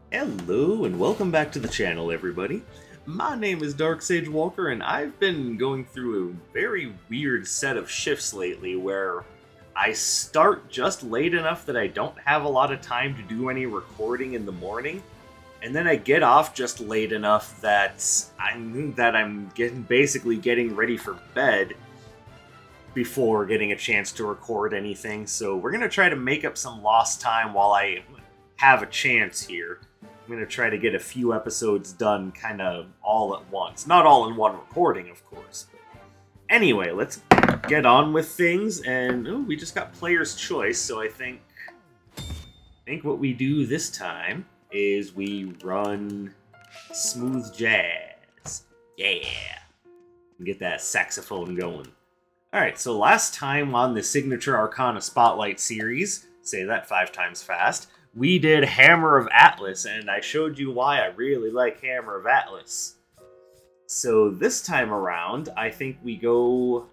Hello and welcome back to the channel, everybody. My name is Dark Sage Walker, and I've been going through a very weird set of shifts lately where I start just late enough that I don't have a lot of time to do any recording in the morning, and then I get off just late enough that I'm basically getting ready for bed before getting a chance to record anything. So we're gonna try to make up some lost time while I have a chance here. I'm going to try to get a few episodes done kind of all at once. Not all in one recording, of course. But anyway, let's get on with things. And we just got player's choice, so I think what we do this time is we run smooth jazz. Yeah. And get that saxophone going. Alright, so last time on the Signature Arcana Spotlight series, say that 5 times fast, we did Hammer of Atlas, and I showed you why I really like Hammer of Atlas. So this time around, I think we go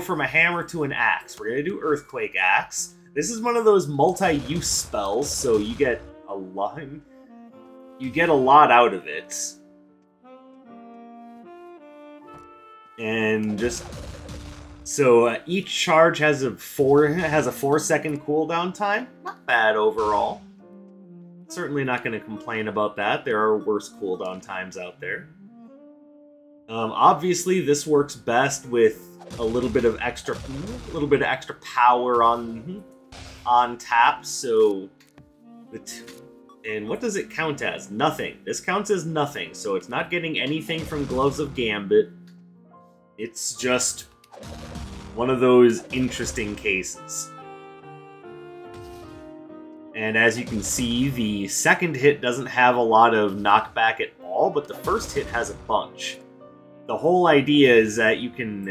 from a hammer to an axe. We're going to do Earthquake Axe. This is one of those multi-use spells, so you get a lot out of it. And just so each charge has a 4-second cooldown time. Not bad overall. Certainly not going to complain about that. There are worse cooldown times out there. Obviously, this works best with a little bit of extra power on tap. So, and what does it count as? Nothing. This counts as nothing. So it's not getting anything from Gloves of Gambit. It's just one of those interesting cases. And as you can see, the second hit doesn't have a lot of knockback at all, but the first hit has a bunch. The whole idea is that you can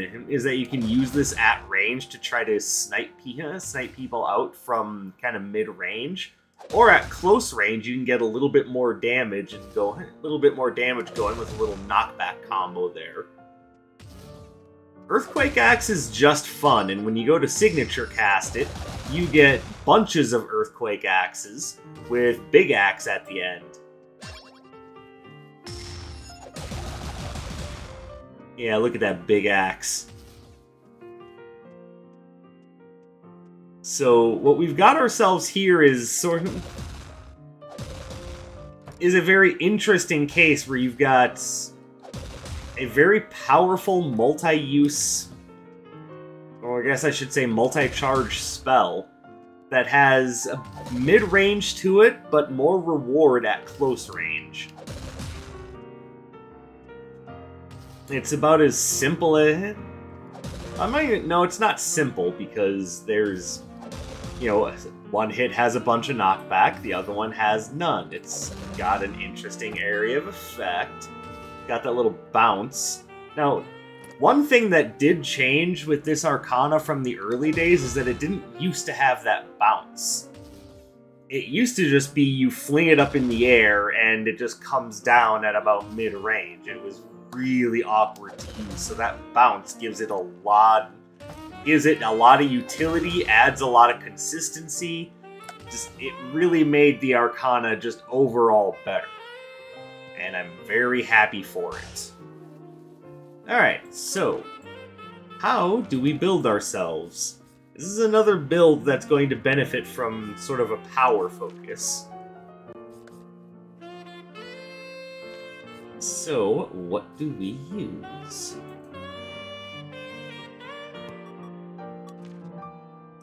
use this at range to try to snipe people out from kind of mid-range, or at close range you can get a little bit more damage and going with a little knockback combo there. Earthquake Axe is just fun, and when you go to Signature cast it, you get bunches of Earthquake Axes with Big Axe at the end. Yeah, look at that Big Axe. So, what we've got ourselves here is a very interesting case where you've got a very powerful multi-use, or I guess I should say multi-charge spell that has a mid-range to it, but more reward at close range. It's about as simple as... No, it's not simple, because there's... one hit has a bunch of knockback, the other one has none. It's got an interesting area of effect. Got that little bounce. Now, one thing that did change with this Arcana from the early days is that it didn't used to have that bounce. It used to just be you fling it up in the air and it just comes down at about mid-range. It was really awkward to use, so that bounce gives it a lot of utility, adds a lot of consistency. It really made the Arcana just overall better. And I'm very happy for it. Alright, so how do we build ourselves? This is another build that's going to benefit from sort of a power focus. So, what do we use?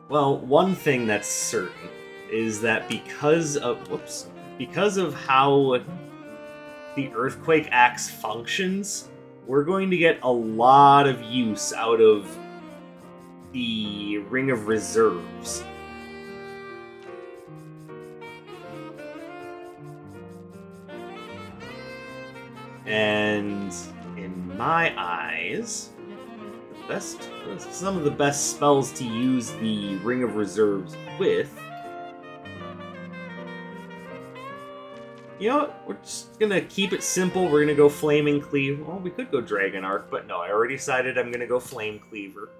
Well, one thing that's certain is that because of how the Earthquake Axe functions, we're going to get a lot of use out of the Ring of Reserves. And in my eyes, some of the best spells to use the Ring of Reserves with... You know what? We're just gonna keep it simple. We're gonna go Flaming Cleaver. Well, we could go Dragon Arc, but no, I already decided I'm gonna go Flame Cleaver.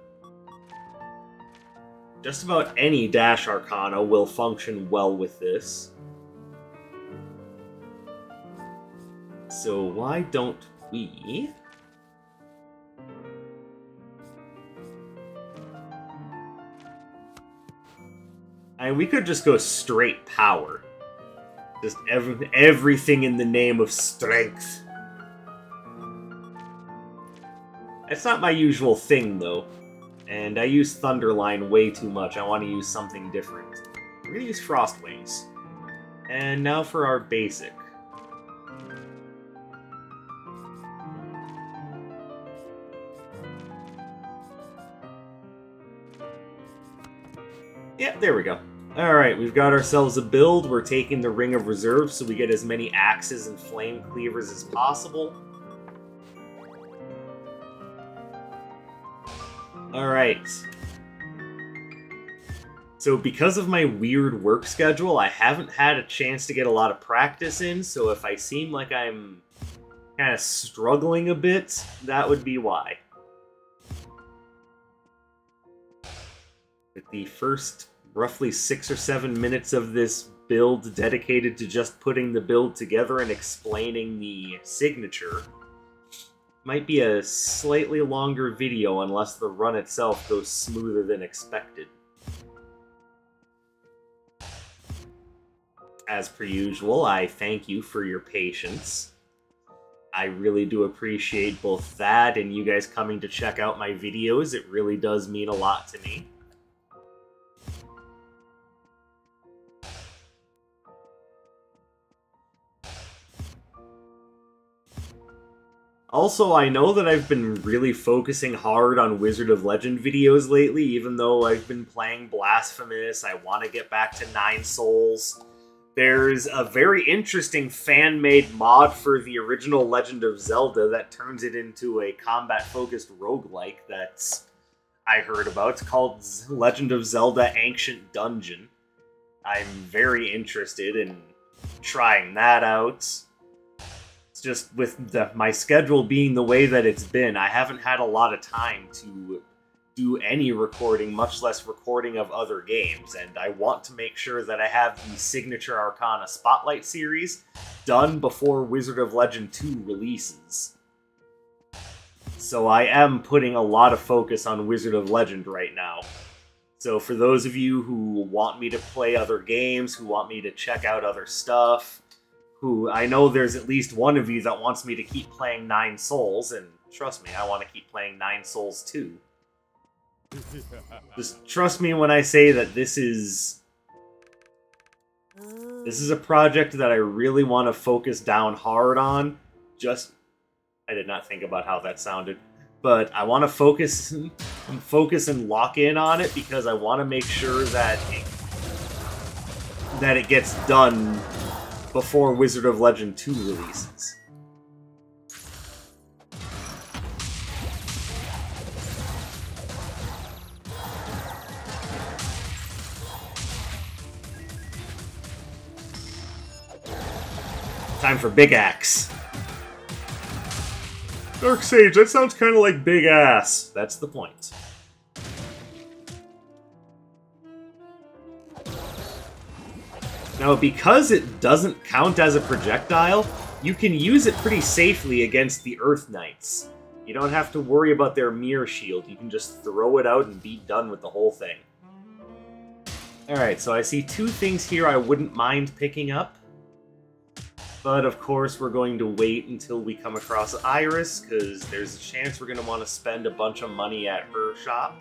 Just about any Dash Arcana will function well with this. So why don't we... we could just go straight power. Just everything in the name of strength. It's not my usual thing, though. And I use Thunderline way too much. I want to use something different. We're going to use Frost Wings. And now for our basic. Yeah, there we go. Alright, we've got ourselves a build. We're taking the Ring of Reserve so we get as many axes and flame cleavers as possible. Alright. So because of my weird work schedule, I haven't had a chance to get a lot of practice in, so if I seem like I'm kind of struggling a bit, that would be why. With the first roughly 6 or 7 minutes of this build dedicated to just putting the build together and explaining the signature, might be a slightly longer video unless the run itself goes smoother than expected. As per usual, I thank you for your patience. I really do appreciate both that and you guys coming to check out my videos. It really does mean a lot to me. Also, I know that I've been really focusing hard on Wizard of Legend videos lately, even though I've been playing Blasphemous. I want to get back to 9 Souls. There's a very interesting fan-made mod for the original Legend of Zelda that turns it into a combat-focused roguelike that I heard about. It's called Legend of Zelda Ancient Dungeon. I'm very interested in trying that out. Just with my schedule being the way that it's been, I haven't had a lot of time to do any recording, much less recording of other games, and I want to make sure that I have the Signature Arcana Spotlight series done before Wizard of Legend 2 releases. So I am putting a lot of focus on Wizard of Legend right now. So for those of you who want me to play other games, who want me to check out other stuff, who I know there's at least one of you that wants me to keep playing 9 Souls, and trust me, I want to keep playing 9 Souls too. Just trust me when I say that this is a project that I really want to focus down hard on. I did not think about how that sounded, but I want to focus and lock in on it because I want to make sure that it gets done before Wizard of Legend 2 releases. Time for Big Axe. Dark Sage, that sounds kind of like Big Ass. That's the point. Now, because it doesn't count as a projectile, you can use it pretty safely against the Earth Knights. You don't have to worry about their mirror shield. You can just throw it out and be done with the whole thing. Alright, so I see 2 things here I wouldn't mind picking up. But, of course, we're going to wait until we come across Iris, because there's a chance we're going to want to spend a bunch of money at her shop.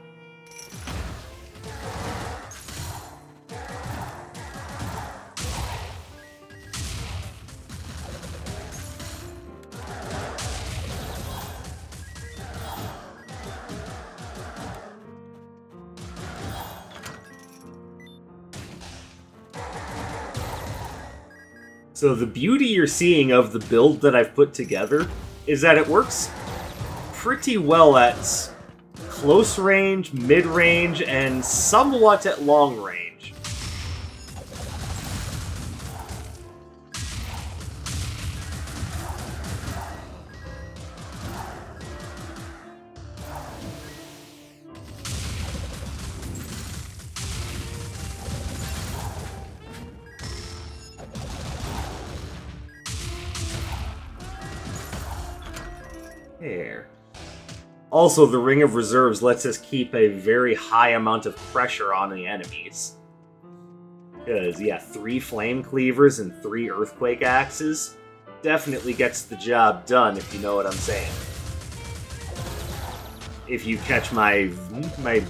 So the beauty you're seeing of the build that I've put together is that it works pretty well at close range, mid-range, and somewhat at long range. There. Also, the Ring of Reserves lets us keep a very high amount of pressure on the enemies. Because, yeah, 3 Flame Cleavers and 3 Earthquake Axes definitely gets the job done, if you know what I'm saying. If you catch my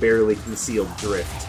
barely concealed drift.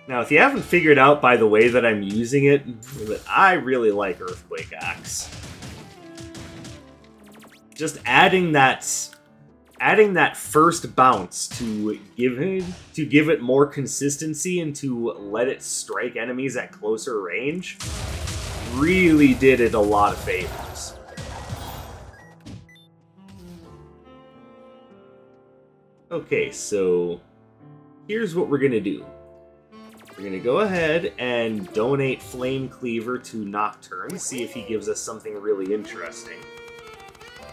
Now, if you haven't figured out by the way that I'm using it, that I really like Earthquake Axe. Just adding that first bounce to give it more consistency and to let it strike enemies at closer range really did it a lot of favors. Okay, so here's what we're gonna do. We're going to go ahead and donate Flame Cleaver to Nocturne, see if he gives us something really interesting.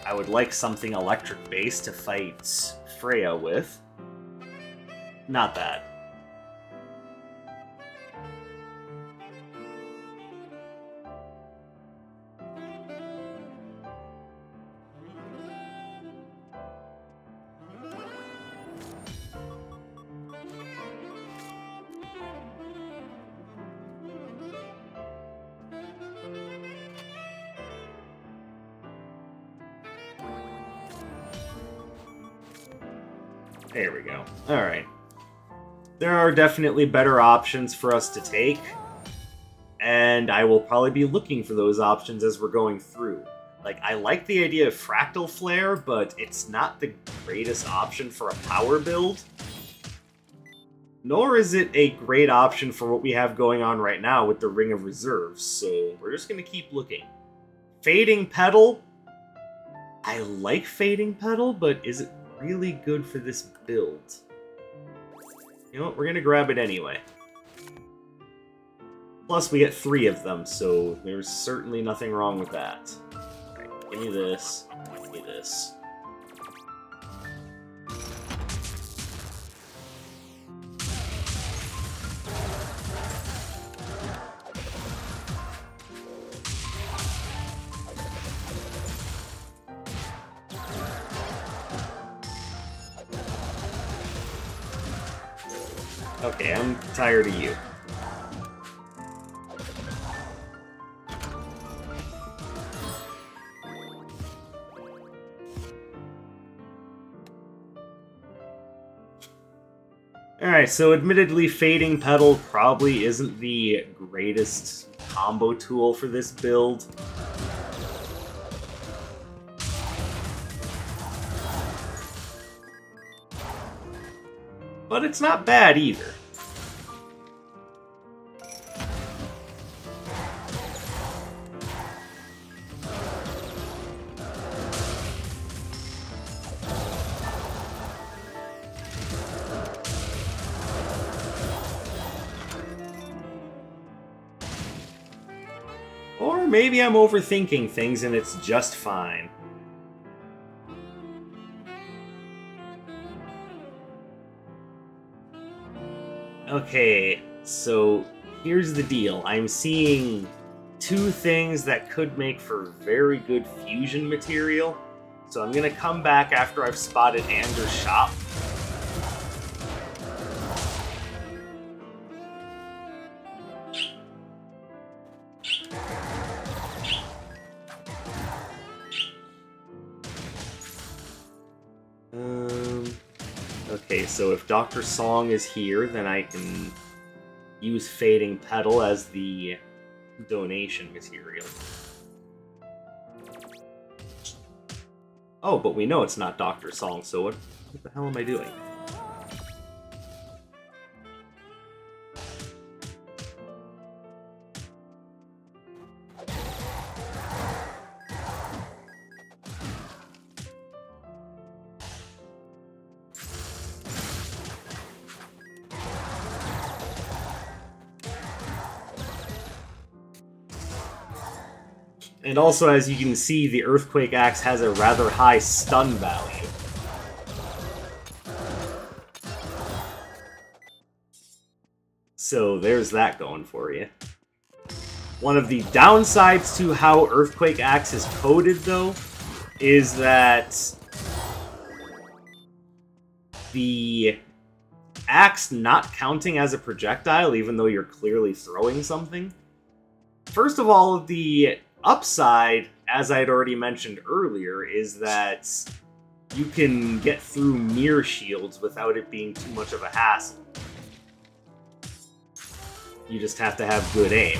I would like something electric-based to fight Freya with. Not that. There we go. Alright. There are definitely better options for us to take, and I will probably be looking for those options as we're going through. Like, I like the idea of Fractal Flare, but it's not the greatest option for a power build. Nor is it a great option for what we have going on right now with the Ring of Reserves, so we're just going to keep looking. Fading Petal. I like Fading Petal, but is it really good for this build? You know what, we're gonna grab it anyway. Plus, we get 3 of them, so there's certainly nothing wrong with that. Alright, give me this, give me this. Okay, I'm tired of you. Alright, so admittedly, Fading Petal probably isn't the greatest combo tool for this build. But it's not bad either. Or maybe I'm overthinking things and it's just fine. Okay, so here's the deal. I'm seeing 2 things that could make for very good fusion material. So I'm gonna come back after I've spotted Ander's shop. Okay, so if Dr. Song is here, then I can use Fading Petal as the donation material. Oh, but we know it's not Dr. Song, so what the hell am I doing? And also, as you can see, the Earthquake Axe has a rather high stun value. So there's that going for you. One of the downsides to how Earthquake Axe is coded, though, is that the axe not counting as a projectile, even though you're clearly throwing something. First of all, the upside, as I had already mentioned earlier, is that you can get through mirror shields without it being too much of a hassle. You just have to have good aim.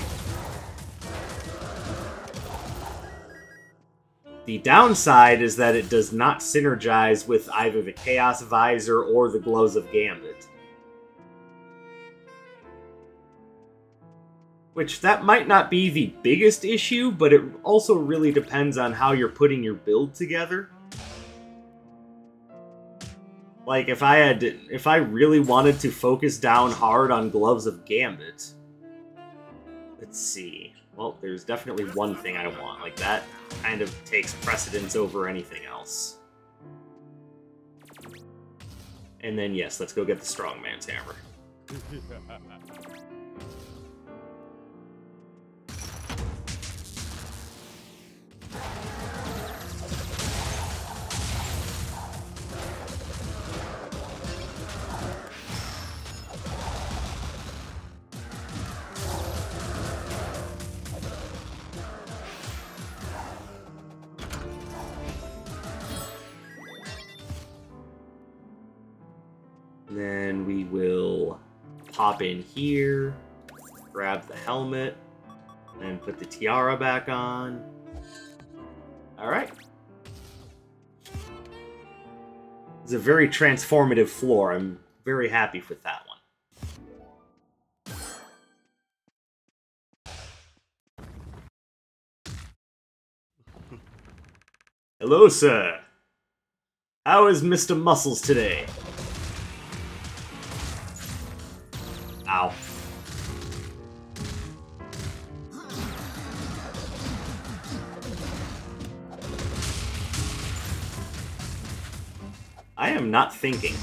The downside is that it does not synergize with either the Chaos Visor or the Gloves of Gambit. Which, that might not be the biggest issue, but it also really depends on how you're putting your build together. Like, if I really wanted to focus down hard on Gloves of Gambit... Let's see. Well, there's definitely one thing I want. Like, that kind of takes precedence over anything else. And then, yes, let's go get the Strongman's Hammer. Then we will pop in here, grab the helmet, and put the tiara back on. Alright. It's a very transformative floor. I'm very happy with that one. Hello, sir. How is Mr. Muscles today? Ow. I am not thinking.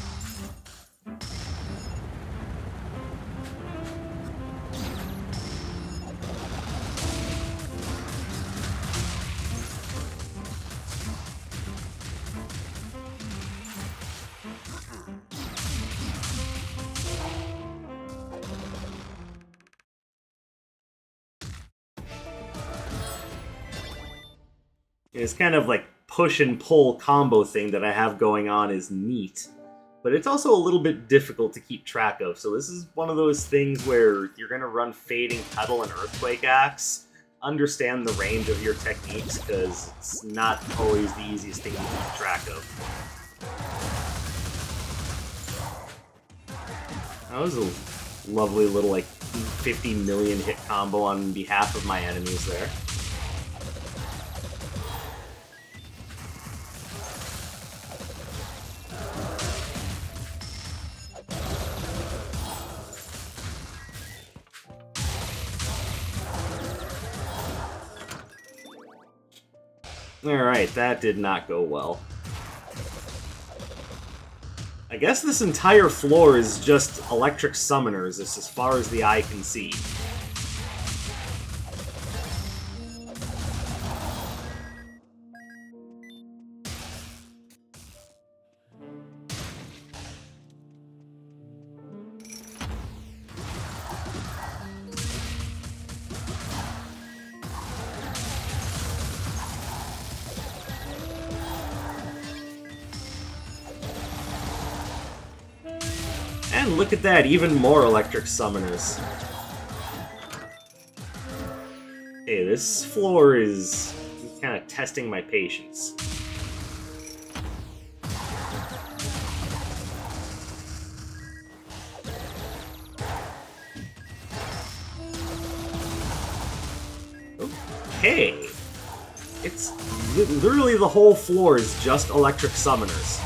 It's kind of like push and pull combo thing that I have going on is neat, but it's also a little bit difficult to keep track of. So this is one of those things where you're going to run Fading Petal and Earthquake Axe, understand the range of your techniques, because it's not always the easiest thing to keep track of. That was a lovely little, like, 50 million hit combo on behalf of my enemies there. Alright, that did not go well. I guess this entire floor is just electric summoners, as far as the eye can see. And look at that, even more electric summoners. Hey, this floor is kind of testing my patience. Okay. It's literally the whole floor is just electric summoners.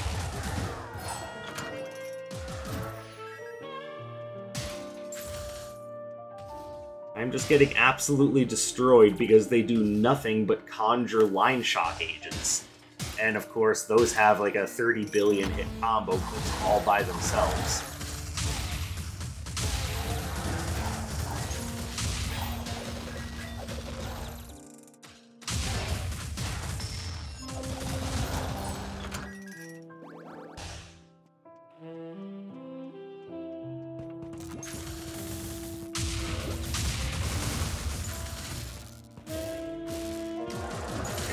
I'm just getting absolutely destroyed because they do nothing but conjure line shock agents. And of course, those have like a 30 billion hit combo all by themselves.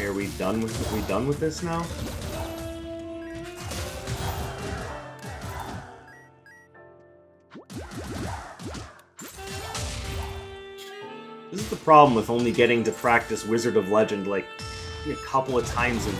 Are we done with this now? This is the problem with only getting to practice Wizard of Legend like a couple of times a week.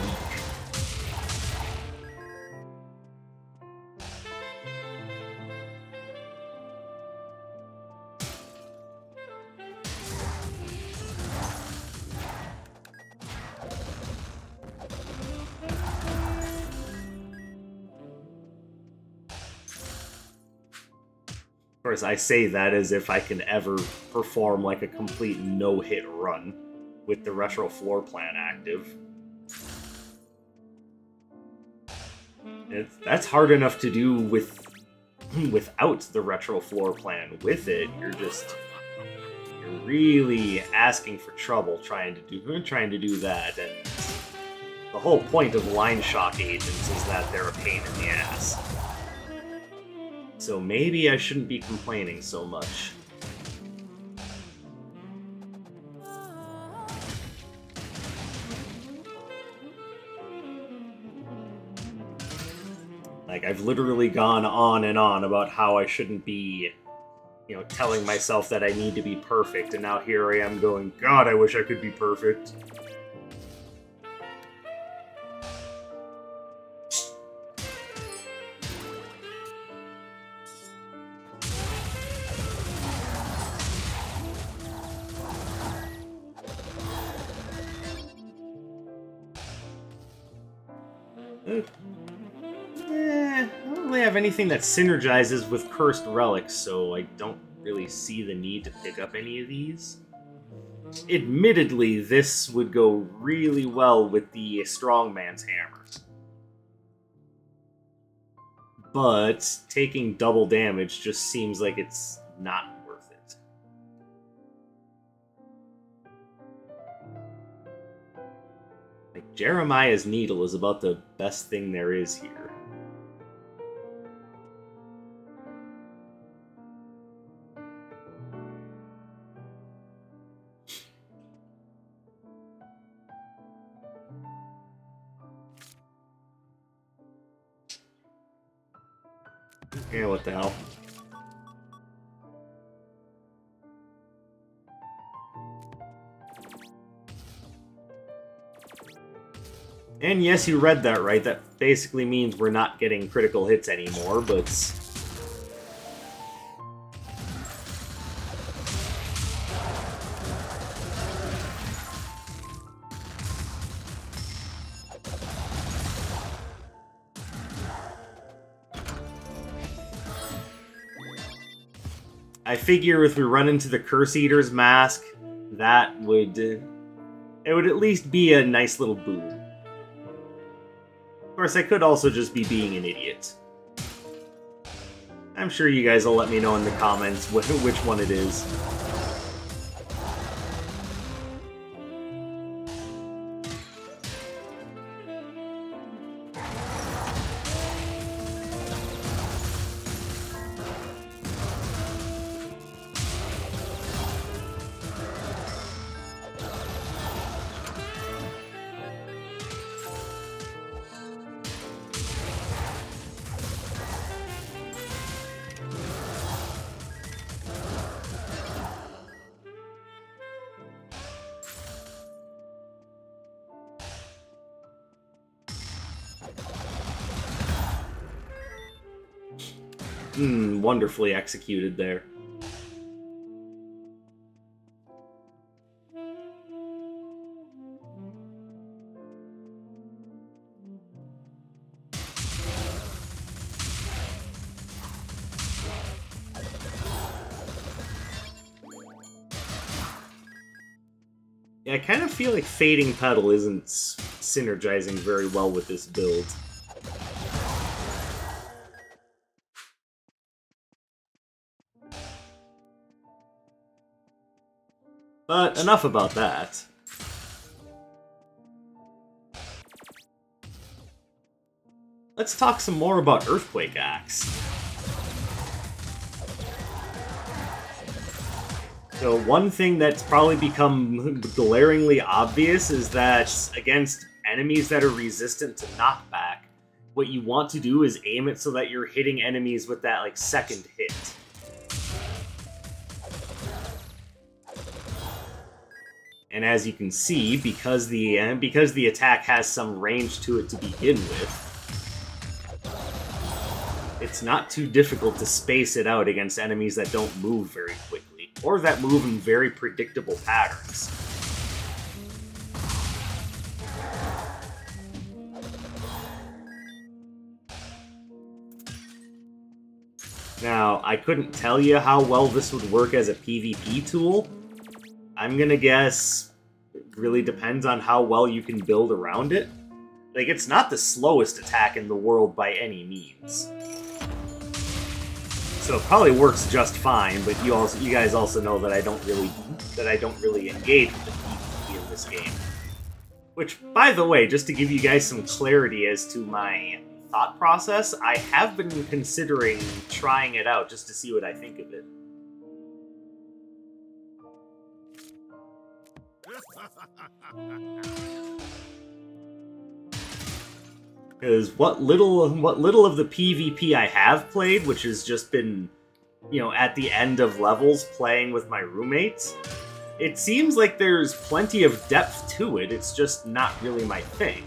Of course, I say that as if I can ever perform like a complete no-hit run with the retro floor plan active. That's hard enough to do without the retro floor plan. With it, you're really asking for trouble trying to do that. And the whole point of line shock agents is that they're a pain in the ass. So maybe I shouldn't be complaining so much. Like, I've literally gone on and on about how I shouldn't be, you know, telling myself that I need to be perfect, and now here I am going, God, I wish I could be perfect. I don't really have anything that synergizes with Cursed Relics, so I don't really see the need to pick up any of these. Admittedly, this would go really well with the Strongman's Hammer. But taking double damage just seems like it's not worth it. Like, Jeremiah's Needle is about the best thing there is here. Yeah, what the hell. And yes, you read that right. That basically means we're not getting critical hits anymore, but... I figure if we run into the Curse Eater's mask, that would... it would at least be a nice little boon. Of course, I could also just be being an idiot. I'm sure you guys will let me know in the comments which one it is. Wonderfully executed there. I kind of feel like Fading Petal isn't synergizing very well with this build. But enough about that. Let's talk some more about Earthquake Axe. So one thing that's probably become glaringly obvious is that against enemies that are resistant to knockback, what you want to do is aim it so that you're hitting enemies with that, like, second hit. And as you can see, because the attack has some range to it to begin with, it's not too difficult to space it out against enemies that don't move very quickly, or that move in very predictable patterns. Now, I couldn't tell you how well this would work as a PvP tool. I'm gonna guess it really depends on how well you can build around it. Like, it's not the slowest attack in the world by any means. So it probably works just fine, but you guys also know that I don't really engage with the PvP in this game. Which, by the way, just to give you guys some clarity as to my thought process, I have been considering trying it out just to see what I think of it. Because what little of the PvP I have played, which has just been, you know, at the end of levels playing with my roommates, it seems like there's plenty of depth to it, it's just not really my thing.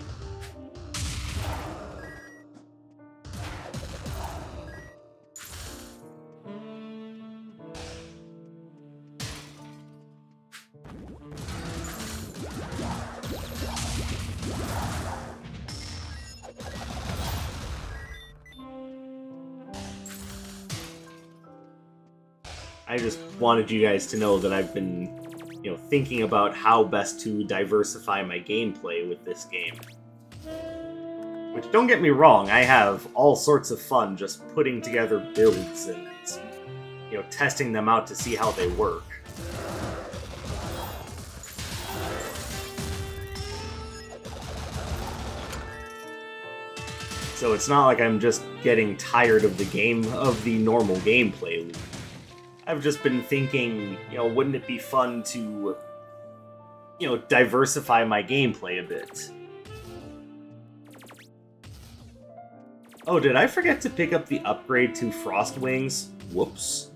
I just wanted you guys to know that I've been, you know, thinking about how best to diversify my gameplay with this game. Which, don't get me wrong, I have all sorts of fun just putting together builds and, you know, testing them out to see how they work. So it's not like I'm just getting tired of the normal gameplay loop. I've just been thinking, you know, wouldn't it be fun to, you know, diversify my gameplay a bit? Oh, did I forget to pick up the upgrade to Frost Wings? Whoops.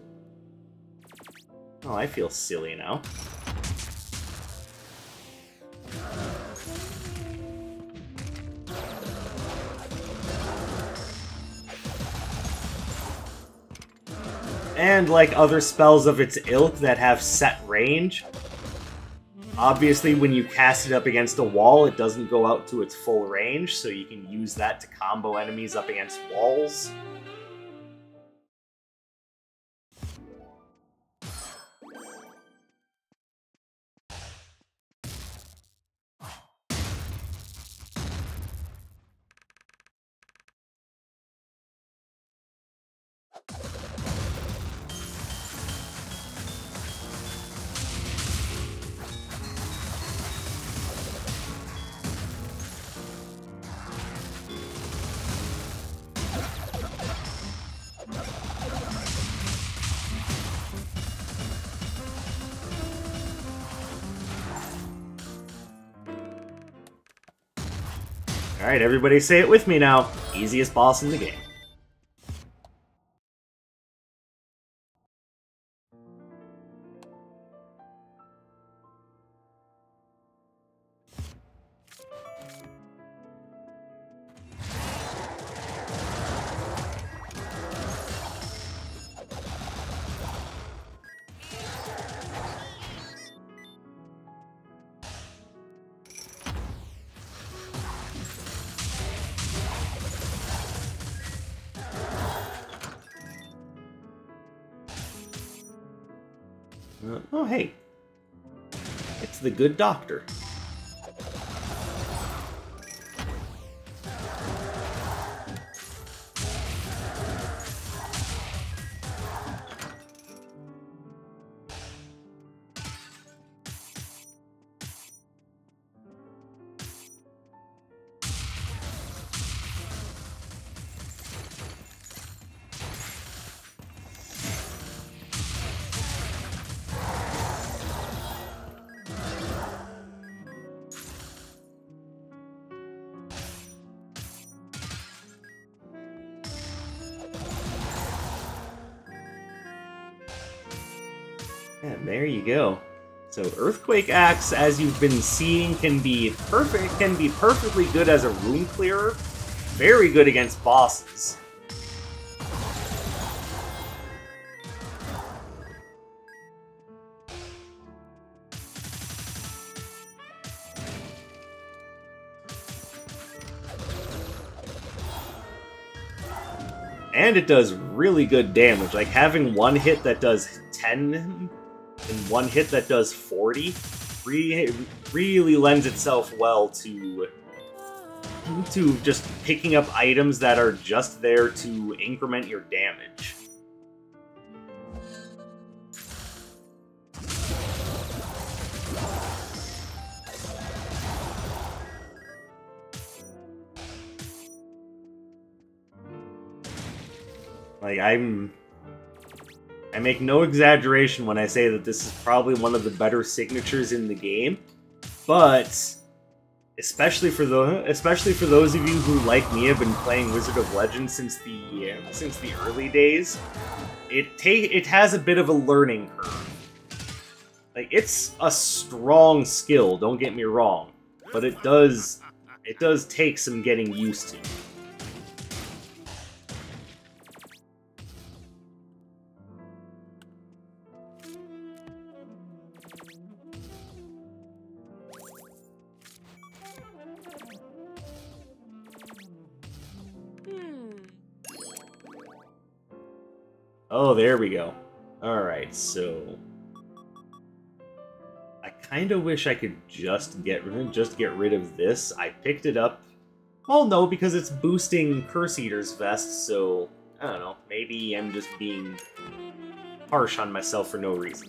Oh, I feel silly now. And like other spells of its ilk that have set range, obviously when you cast it up against a wall, it doesn't go out to its full range, so you can use that to combo enemies up against walls. Alright, everybody say it with me now. Easiest boss in the game. Oh, hey. the good doctor. And there you go. So Earthquake Axe, as you've been seeing, can be perfectly good as a room clearer. Very good against bosses. And it does really good damage. Like, having one hit that does 10 and one hit that does 40 really lends itself well to just picking up items that are just there to increment your damage. Like, I make no exaggeration when I say that this is probably one of the better signatures in the game, but especially for those of you who, like me, have been playing Wizard of Legend since the early days, it has a bit of a learning curve. Like, it's a strong skill, don't get me wrong, but it does take some getting used to. Oh, there we go. Alright, so I kind of wish I could just get rid of this. I picked it up. Well, no, because it's boosting Curse Eater's Vest, so I don't know. Maybe I'm just being harsh on myself for no reason.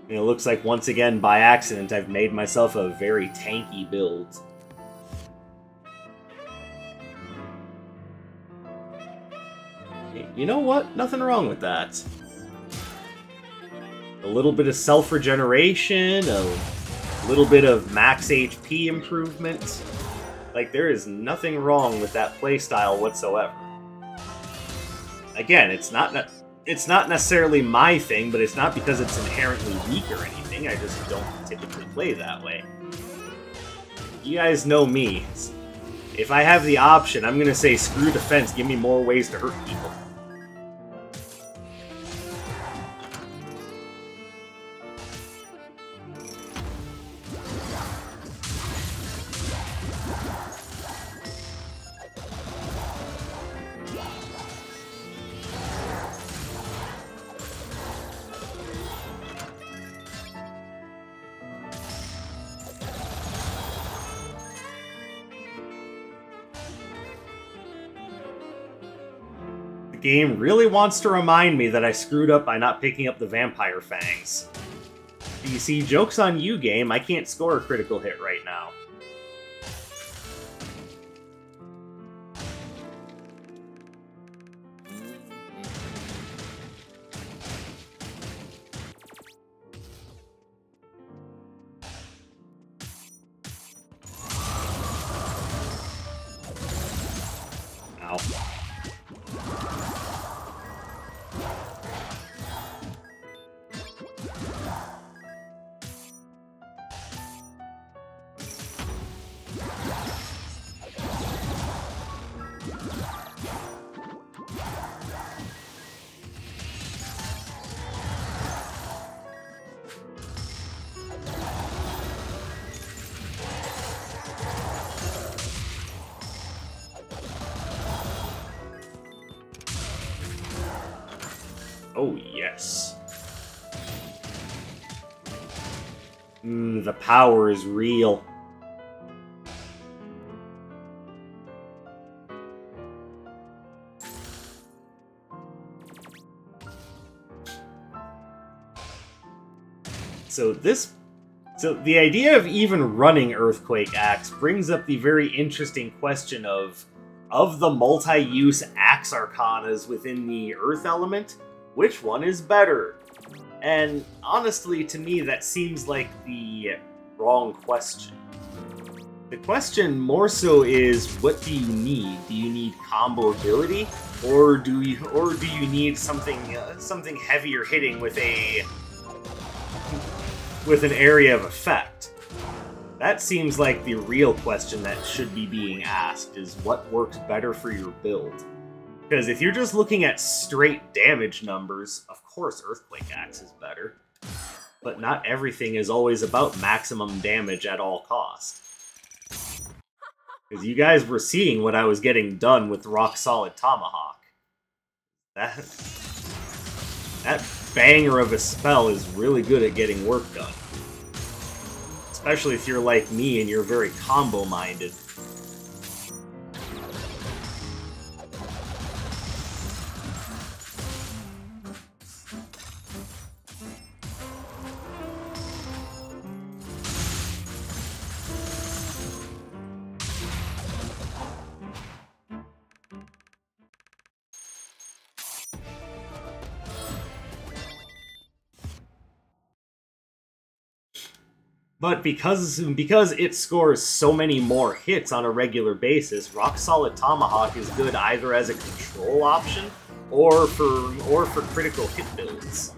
It looks like, once again, by accident, I've made myself a very tanky build. You know what? Nothing wrong with that. A little bit of self-regeneration, a little bit of max HP improvement. Like, there is nothing wrong with that playstyle whatsoever. Again, it's not necessarily my thing, but it's not because it's inherently weak or anything. I just don't typically play that way. You guys know me. If I have the option, I'm gonna say screw defense, give me more ways to hurt people. The game really wants to remind me that I screwed up by not picking up the Vampire Fangs. You see, joke's on you, game. I can't score a critical hit right now. Ow. Yes. The power is real. So the idea of even running Earthquake Axe brings up the very interesting question of the multi-use axe arcanas within the Earth element, which one is better? And honestly, to me, that seems like the wrong question. The question more so is, what do you need? Do you need combo ability, or do you need something heavier hitting with an area of effect? That seems like the real question that should be being asked, is what works better for your build. Because if you're just looking at straight damage numbers, of course Earthquake Axe is better. But not everything is always about maximum damage at all cost. Because you guys were seeing what I was getting done with Rock Solid Tomahawk. That banger of a spell is really good at getting work done. Especially if you're like me and you're very combo-minded. But because it scores so many more hits on a regular basis, Rock Solid Tomahawk is good either as a control option or for critical hit builds.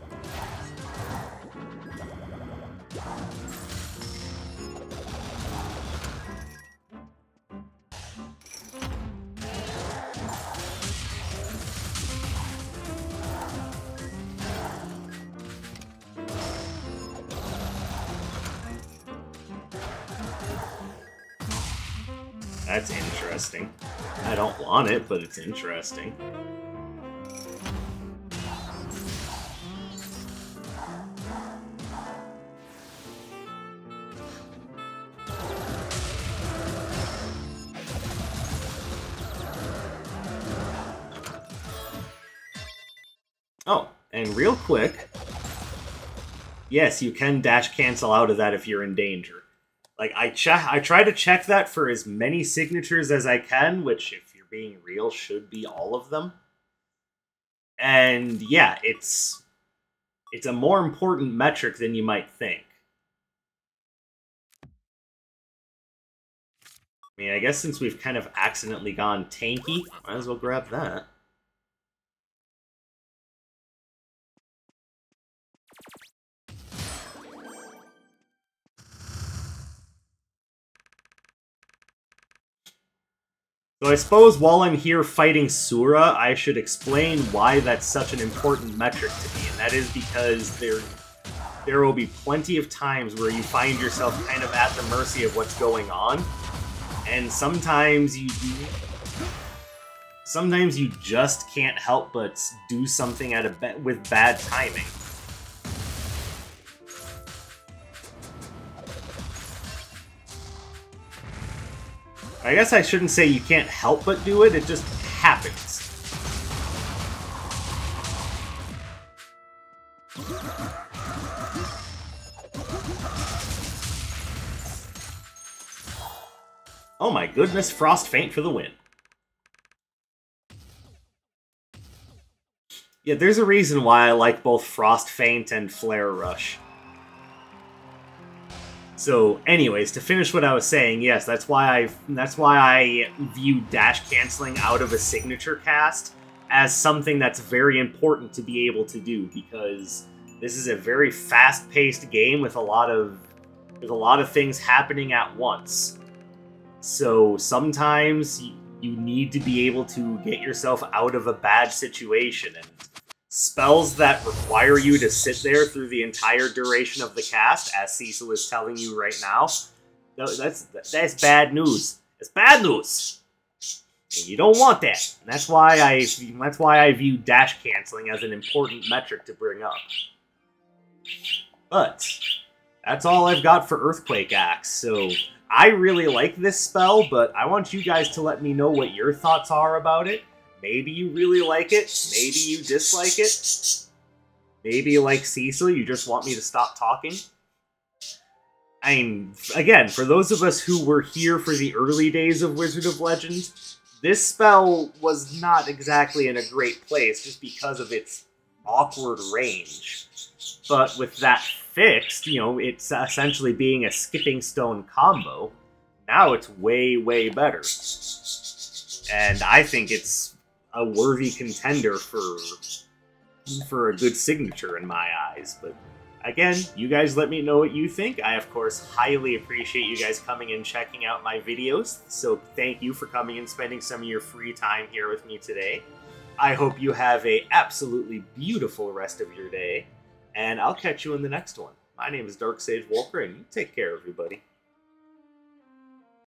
That's interesting. I don't want it, but it's interesting. Oh, and real quick, yes, you can dash cancel out of that if you're in danger. Like, I try to check that for as many signatures as I can, which, if you're being real, should be all of them. And yeah, it's a more important metric than you might think. I mean, I guess since we've kind of accidentally gone tanky, might as well grab that. So I suppose while I'm here fighting Sura, I should explain why that's such an important metric to me, and that is because there will be plenty of times where you find yourself kind of at the mercy of what's going on, and sometimes you just can't help but do something with bad timing. I guess I shouldn't say you can't help but do it, it just happens. Oh my goodness, Frost Feint for the win. Yeah, there's a reason why I like both Frost Feint and Flare Rush. So, anyways, to finish what I was saying, yes, that's why I view dash canceling out of a signature cast as something that's very important to be able to do, because this is a very fast-paced game with a lot of things happening at once. So sometimes you need to be able to get yourself out of a bad situation, and spells that require you to sit there through the entire duration of the cast, as Cecil is telling you right now, that's bad news. It's bad news! And you don't want that. And that's why I view dash canceling as an important metric to bring up. But that's all I've got for Earthquake Axe. So I really like this spell, but I want you guys to let me know what your thoughts are about it. Maybe you really like it. Maybe you dislike it. Maybe, like Cecil, you just want me to stop talking. I mean, again, for those of us who were here for the early days of Wizard of Legend, this spell was not exactly in a great place just because of its awkward range. But with that fixed, you know, it's essentially being a skipping stone combo. Now it's way, way better. And I think it's a worthy contender for a good signature in my eyes. But again, you guys let me know what you think. I, of course, highly appreciate you guys coming and checking out my videos. So thank you for coming and spending some of your free time here with me today. I hope you have a absolutely beautiful rest of your day. And I'll catch you in the next one. My name is Dark Sage Walker, and you take care, everybody.